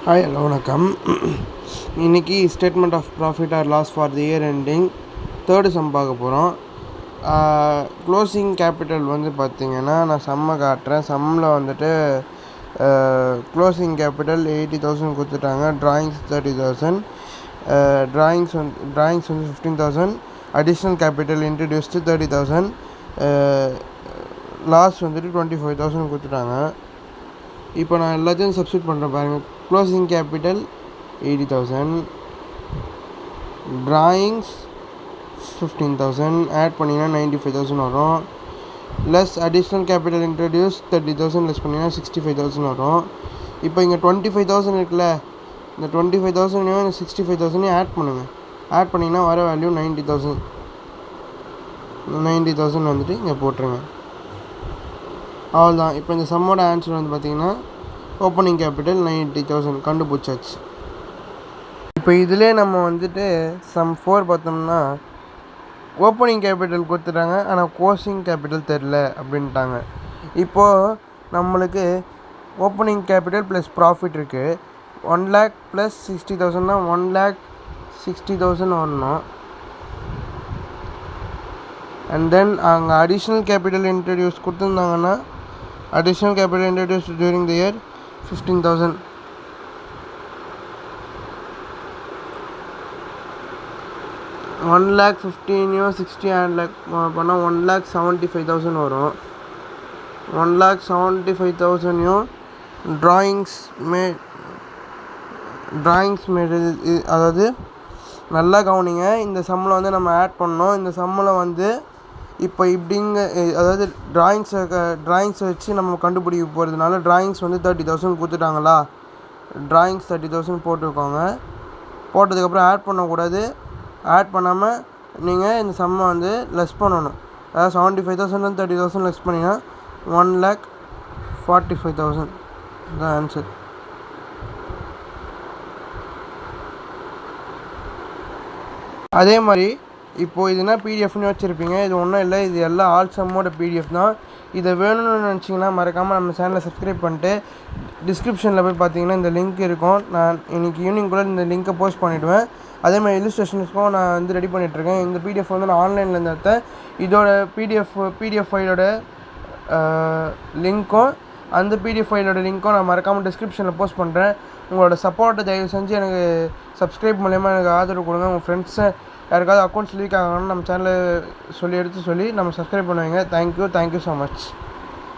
Hi hello வணக்கம். இன்றைக்கி statement of profit or loss for the year ending third sum பார்க்க போகிறோம். Closing capital வந்து பார்த்திங்கன்னா நான் சம்மை காட்டுறேன். சம்மில் வந்துட்டு க்ளோசிங் கேபிட்டல் 80,000 கொடுத்துட்டாங்க. ட்ராயிங்ஸ் 30,000, ட்ராயிங்ஸ் வந்து 15,000, அடிஷ்னல் கேபிட்டல் இன்ட்ரடியூஸ்டு 30,000, லாஸ் வந்துட்டு 25,000 கொடுத்துட்டாங்க. இப்போ நான் எல்லாத்தையும் சப்ஸ்டியூட் பண்ணுறேன் பாருங்கள். க்ளோசிங் கேபிட்டல் 80,000, ட்ராயிங்ஸ் 15,000 ஆட் பண்ணிங்கன்னா 95,000 வரும். Plus additional capital introduce 30,000 less பண்ணிங்கன்னா 65,000 வரும். இப்போ இங்கே 25,000 இருக்குல்ல, இந்த 25,000 இந்த 65,000 ஆட் பண்ணுங்கள். ஆட் பண்ணிங்கன்னா வர வேல்யூ 90,000 வந்துட்டு இங்கே போட்டுருங்க. அவ்வளோதான். இப்போ இந்த சம்மோட ஆன்சர் வந்து பார்த்திங்கன்னா ஓப்பனிங் கேபிட்டல் 90,000 கண்டுபிடிச்சாச்சு. இப்போ இதிலே நம்ம வந்துட்டு சம் 4 பார்த்தோம்னா ஓப்பனிங் கேபிட்டல் கொடுத்துட்டாங்க, ஆனால் க்ளோசிங் கேபிட்டல் தெரில அப்படின்ட்டாங்க. இப்போது நம்மளுக்கு ஓப்பனிங் கேபிட்டல் ப்ளஸ் ப்ராஃபிட் இருக்குது. 1 lakh ப்ளஸ் 60,000 1,60,000 வரணும். அண்ட் தென் அங்கே அடிஷ்னல் கேபிட்டல் இன்ட்ரடியூஸ் கொடுத்துருந்தாங்கன்னா additional capital introduced during the year 15,000. $1 lakh 15 60 and lakh பண்ணால் 1,75,000 வரும். 1,75,000 ட்ராயிங்ஸ் மேட் அதாவது நல்லா கவனிங்க. இந்த சம்மில் வந்து நம்ம ஆட் பண்ணோம். இந்த சம்மில் வந்து இப்போ இப்படிங்க, அதாவது ட்ராயிங்ஸை வச்சு நம்ம கண்டுபிடிக்க போகிறதுனால ட்ராயிங்ஸ் வந்து 30,000 கொடுத்துட்டாங்களா, ட்ராயிங்ஸ் 30,000 போட்டுக்கோங்க. போட்டதுக்கப்புறம் ஆட் பண்ணக்கூடாது. ஆட் பண்ணாமல் நீங்கள் இந்த சம்மை வந்து லெஸ் பண்ணணும். அதாவது 75,000 30,000 லெஸ் பண்ணிங்கன்னா 1,45,000 தான் ஆன்சர். அதே மாதிரி இப்போது இதுனா பிடிஎஃப்னு வச்சுருப்பீங்க. இது ஒன்றும் இல்லை, இது எல்லாம் ஆல் சம்மோட பிடிஎஃப் தான். இதை வேணும்னு நினச்சிங்கன்னா மறக்காமல் நம்ம சேனலை சப்ஸ்கிரைப் பண்ணிட்டு டிஸ்கிரிப்ஷனில் போய் பார்த்தீங்கன்னா இந்த லிங்க் இருக்கும். நான் இன்றைக்கி ஈவினிங் கூட இந்த லிங்க்கை போஸ்ட் பண்ணிவிடுவேன். அதேமாதிரி இல்லுஸ்ட்ரேஷன்ஸ்க்கும் நான் வந்து ரெடி பண்ணிகிட்ருக்கேன். இந்த பிடிஎஃப் வந்து நான் ஆன்லைனில் எடுத்தேன். இதோட பிடிஎஃப் ஃபைலோட லிங்க்கும் அந்த பிடிஎஃப் ஃபைலோட லிங்க்கும் நான் மறக்காமல் டிஸ்கிரிப்ஷனில் போஸ்ட் பண்ணுறேன். உங்களோட சப்போர்ட்டை தயவு செஞ்சு எனக்கு சப்ஸ்கிரைப் மூலயமா எனக்கு ஆதரவு கொடுங்க. உங்கள் ஃப்ரெண்ட்ஸை யாருக்காவது அக்கௌண்ட்ஸ் லீக் ஆகணும்னு நம்ம சேனலில் எடுத்து சொல்லி நம்ம சப்ஸ்கிரைப் பண்ணுவீங்க. Thank you so much.